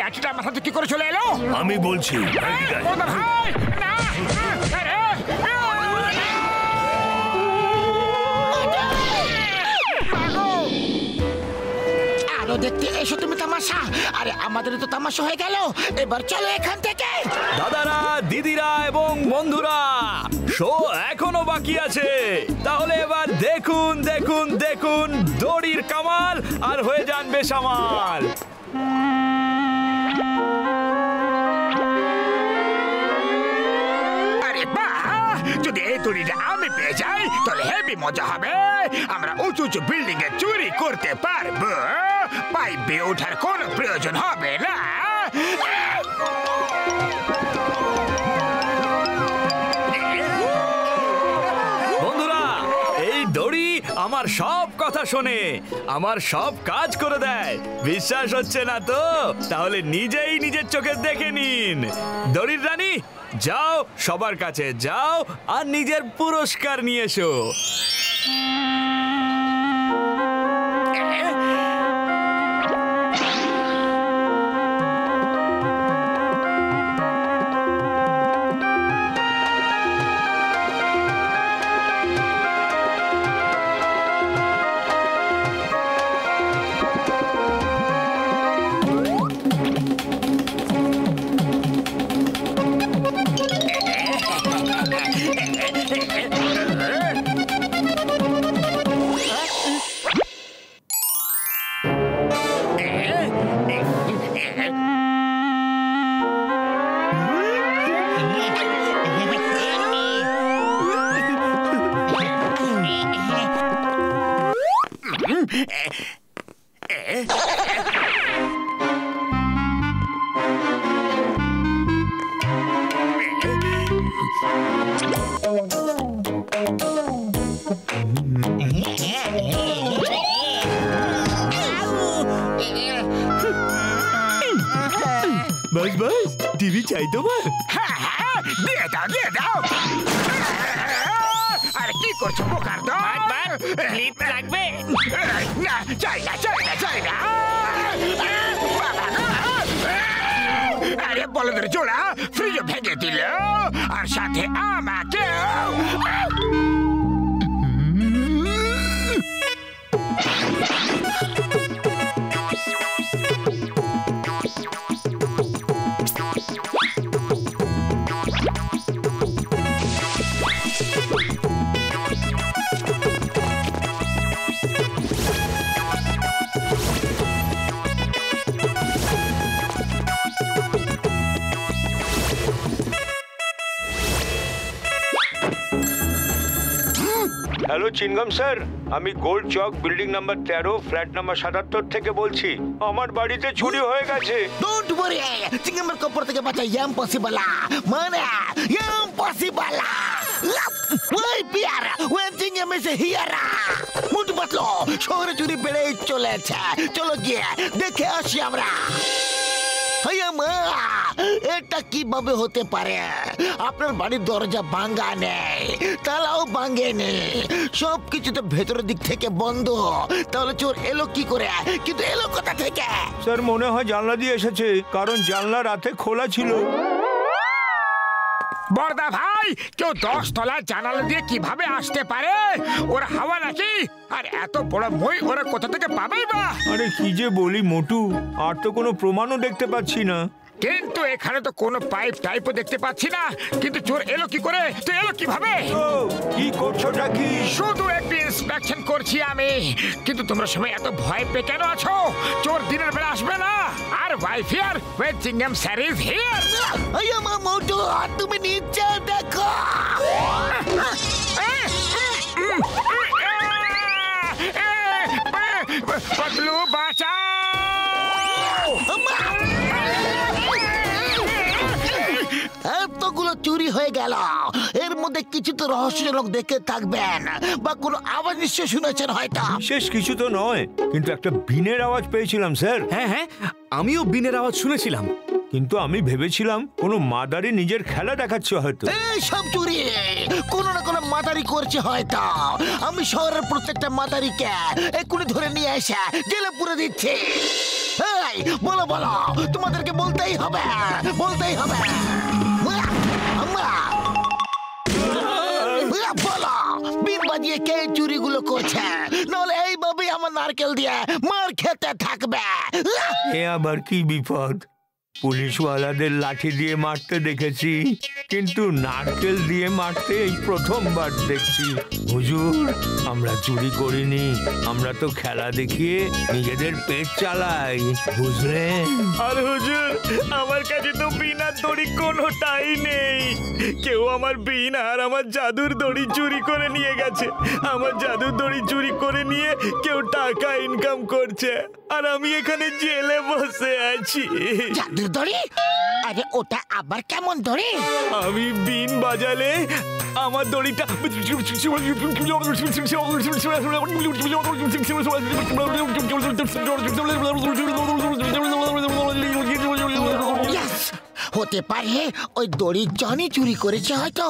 লাঠিটা মাথাতে কি করে চলে এলো? আমি বলছি ভাই না, আরো দেখতে এসো তুমি তামাশা। আরে আমাদের তো তামাশা হয়ে গেল, এবার চলো এখান থেকে। দাদারা, দিদিরা এবং বন্ধুরা, শো এখনো বাকি আছে। তাহলে এবার দেখুন দেখুন দেখুন দড়ির কামাল, আর হয়ে যান বেসামাল। আরে বাহ, যদি এই দড়িটা আমি পেয়ে যাই তাহলে হেভি মজা হবে। আমরা উঁচু উঁচু বিল্ডিং এ চুরি করতে পারবো, পাইপে ওঠার কোনো প্রয়োজন হবে না। বন্ধুরা, এই দড়ি আমার সব কথা শোনে, আমার সব কাজ করে দেয়। বিশ্বাস হচ্ছে না তো? তাহলে নিজেই নিজের চোখে দেখে নিন। দড়ির রানী, যাও সবার কাছে যাও আর নিজের পুরস্কার নিয়ে এসো। बस बस टीवी चाहिए তোমার? হ্যাঁ, দিয়ে দাও দিয়ে দাও। আরে কি করছো বোকার দল? ক্লিপ লাগবে না, চাই না চাই না চাই না। আরে বলদের জোড়া ফ্রিজ ভেঙে দিল, আর সাথে আমাকে। হ্যালো চিনগম স্যার, আমি গোল্ড চক বিল্ডিং নাম্বার 13 ফ্ল্যাট নাম্বার 77 থেকে বলছি। আমার বাড়িতে চুরি হয়ে গেছে। ডোন্ট ওয়ারি, চিংগামের কপর থেকে বাঁচা ইম্পসিবল, মানে ইম্পসিবল। ওই পিয়ার, ওই চিংগাম এসে হিয়ারা মুট বাতলো, শহরে চুরি বেড়েই চলেছে। চলো গিয়ে দেখে আসি আমরা। এটা কিভাবে হতে পারে? আপনার বাড়ির দরজা ভাঙা নেই, তালাও ভাঙেনি, সবকিছু তো ভেতরের দিক থেকে বন্ধ। তাহলে চোর এলো কি করে? কিন্তু এলো কোথা থেকে? স্যার মনে হয় জানলা দিয়ে এসেছে, কারণ জানলা রাতে খোলা ছিল। বড়দা ভাই, কেউ 10 তলার জানালা দিয়ে কিভাবে আসতে পারে? ওর হাওয়া নাকি? আর এত বড় মই ওরা কোথা থেকে পাবে বা? আরে কি যে বলি মোটু, আর তো কোনো প্রমাণও দেখতে পাচ্ছি না। কিন্তু এখানে তো কোনো পাইপ টাইপও দেখতে পাচ্ছি না। কিন্তু চোর এলো কি করে? তো এলো কিভাবে? কি করছোটা কি? শুধু একটু ইন্সপেকশন করছি আমি। কিন্তু তোমরা সবাই এত ভয় পেয়ে কেন আছো? চোর দিনের বেলা আসবে না। আর wife here, wait Chingum sir is here. আইয়া মা মোটু, তুমি নিচে দেখো। পাতলু বাঁচাও। এতগুলো চুরি হয়ে গেল, এর মধ্যে কিছু তো রহস্যজনক দেখে থাকবেন, বা কোনো আওয়াজ নিশ্চয় শুনেছেন হয়তো। বিশেষ কিছু তো নয়, কিন্তু একটা বিনের আওয়াজ পেয়েছিলাম স্যার। হ্যাঁ হ্যাঁ, আমিও বিনের আওয়াজ শুনেছিলাম, কিন্তু আমি ভেবেছিলাম কোনো মাদারি নিজের খেলা দেখাচ্ছে হয়তো। এই সব চুরি কোনো না কোনো মাদারি করছে হয়তো। আমি শহরের প্রত্যেকটা মাদারিকে এক্ষুনি ধরে নিয়ে এসে জেলে পুরে দিচ্ছি। এই, বলো বলো, তোমাদেরকে বলতেই হবে, বলতেই হবে। বলো, বিন বাজিয়ে কে চুরিগুলো করছে, নাহলে এইভাবেই আমার নারকেল দিয়ে মার খেতে থাকবে। এ আবার কি বিপদ? পুলিশওয়ালাদের লাঠি দিয়ে মারতে দেখেছি, কিন্তু নারকেল দিয়ে মারতে এই প্রথমবার দেখছি। হুজুর, আমরা চুরি করিনি, আমরা তো খেলা দেখিয়ে নিজেদের পেট চালাই, বুঝলেন? আর হুজুর, আমার কাছে তো বিন আর দড়ি কোনোটাই নেই। কেউ আমার বিন আর আমার জাদুর দড়ি চুরি করে নিয়ে গেছে। আমার জাদুর দড়ি চুরি করে নিয়ে কেউ টাকা ইনকাম করছে, আর আমি এখানে জেলে বসে আছি। জাদুর দড়ি? আরে ওটা আবার কেমন দড়ি? আমি বিন বাজালে আমার দড়িটা হতে পারে ওই দড়ি জনি চুরি করেছে হয়তো।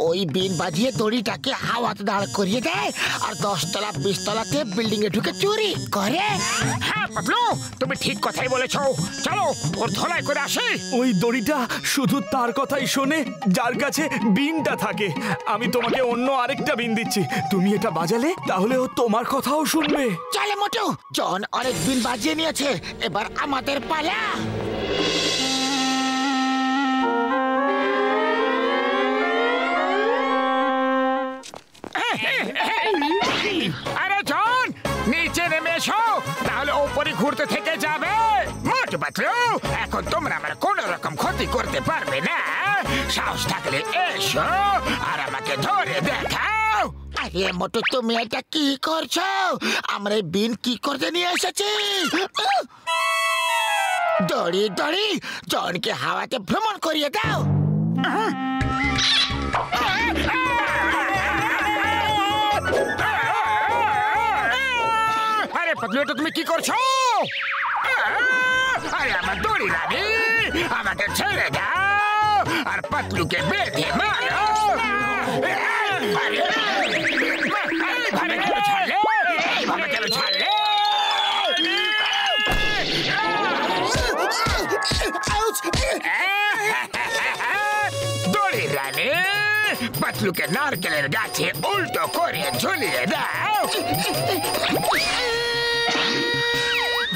ওই বিন বাজিয়ে দড়িটাকে হাওয়াতে দাঁড় করিয়ে দেয় আর 10 তলা 20 তলাতে বিল্ডিং এ ঢুকে চুরি করে। হ্যাঁ পাতলু, তুমি ঠিক কথাই বলেছো। চলো ওর ধলাই করে আসি। ওই দড়িটা শুধু তার কথাই শোনে যার কাছে বিনটা থাকে। আমি তোমাকে অন্য আরেকটা বিন দিচ্ছি, তুমি এটা বাজালে তাহলে ও তোমার কথাও শুনবে। চলে মোটু, জন অনেক বিন বাজিয়ে নিয়েছে, এবার আমাদের পালা। আরে জন, নিচে নেমে এসো, তাহলে ওপরে ঘুরতে থেকে যাবে। মোটু পাতলু, এখন তোমরা আমার কোন রকম ক্ষতি করতে পারবে না। সাহস থাকলে এসো আর আমাকে ধরে দেখাও। আরে মোটু, তুমি এটা কি করছো? আমরা এই বিন কি করতে নিয়ে এসেছি? দড়ি দড়ি জনকে হাওয়াতে ভ্রমণ করিয়ে দাও। আরে পাতলু, এটা তুমি কি করছো? আরে আমার দড়ি রানী, আমাকে ছেড়ে দাও আর পাতলুকে বেঁধে মারো। দড়ি রানী, পাতলুকে নারকেলের গাছে উল্টো করে ঝুলিয়ে দাও।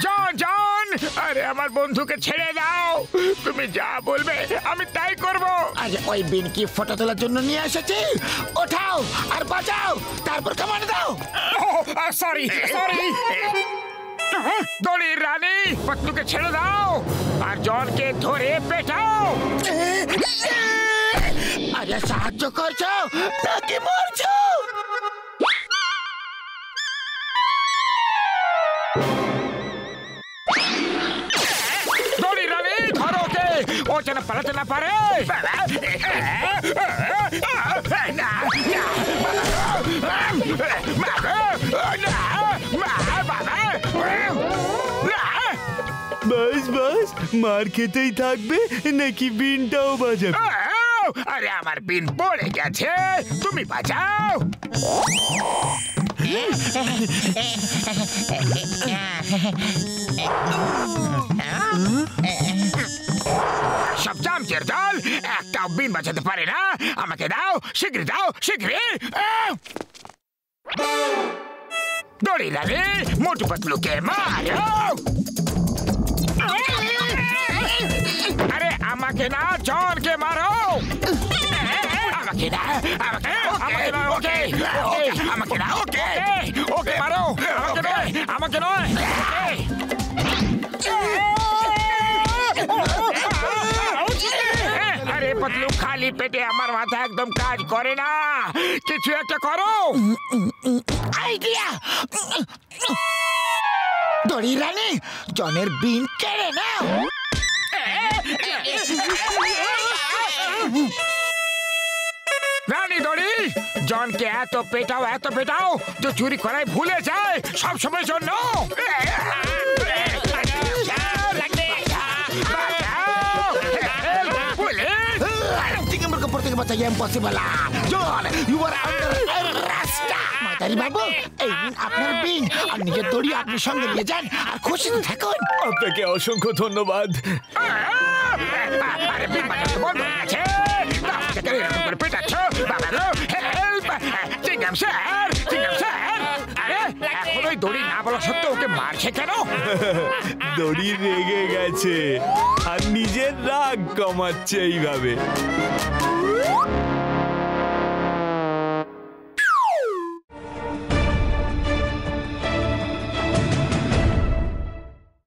জন জন, আরে আমার বন্ধুকে ছেড়ে দাও। তুমি যা বলবে আমি তাই করব। আরে ওই বিন কি ফটো তোলার জন্য নিয়ে এসেছি? ওঠাও আর বাঁচাও, তারপর কামানে দাও। Sorry sorry. দড়ির রানী, পাতলুকে ছেড়ে দাও আর জনকে ধরে পেটাও। আরে সাহায্য করছো নাকি মরছো? দড়ির রানী, ধরো ওকে, ও যেন পালাতে না পারে। বাস বাস, মার খেতেই থাকবে নাকি বিনটাও বাজাবে? আরে আমার বিন পড়ে গেছে, তুমি বাঁচাও। সব চামচের দল একটাও বিন বাঁচাতে পারে না। আমাকে দাও, শীঘ্রই দাও, শীঘ্রই। দড়ি রানী, মোটু পাতলুকে মারো। আরে আমাকে না, জনকে মারো। আমাকে না, আমাকে না, ওকে ওকে, আমাকে না, ওকে ওকে মারো। আমাকে নয়, আমাকে নয়। আরে পাতলু, খালি পেটে আমার মাথা একদম কাজ করে না, কিছু একটা করো। আইডিয়া! দড়ি রানী, জনের বিন কেড়ে নাও। রানী দড়ি, জনকে এত পেটাও যে চুরি করাই ভুলে যায় সব সময়ের জন্য। ওপর থেকে বাঁচা impossible. John, you are under arrest. মাতারি বাবু, এই নিন আপনার বিং, আর নিজের দড়ি আপনি সঙ্গে নিয়ে যান আর খুশিতে থাকুন। আপনাকে অসংখ্য ধন্যবাদ। আরে বিং বাজাতে বন্ধ হয়ে গেছে। তাহলে কেন এরকম করে পেটাচ্ছ? বাবা গো, help! Chingum sir, Chingum sir! আরে এখন ওই দড়ি না বলা সত্ত্বেও ওকে মারছে কেন? দড়ি রেগে গেছে আর নিজের রাগ কমাচ্ছে এইভাবে।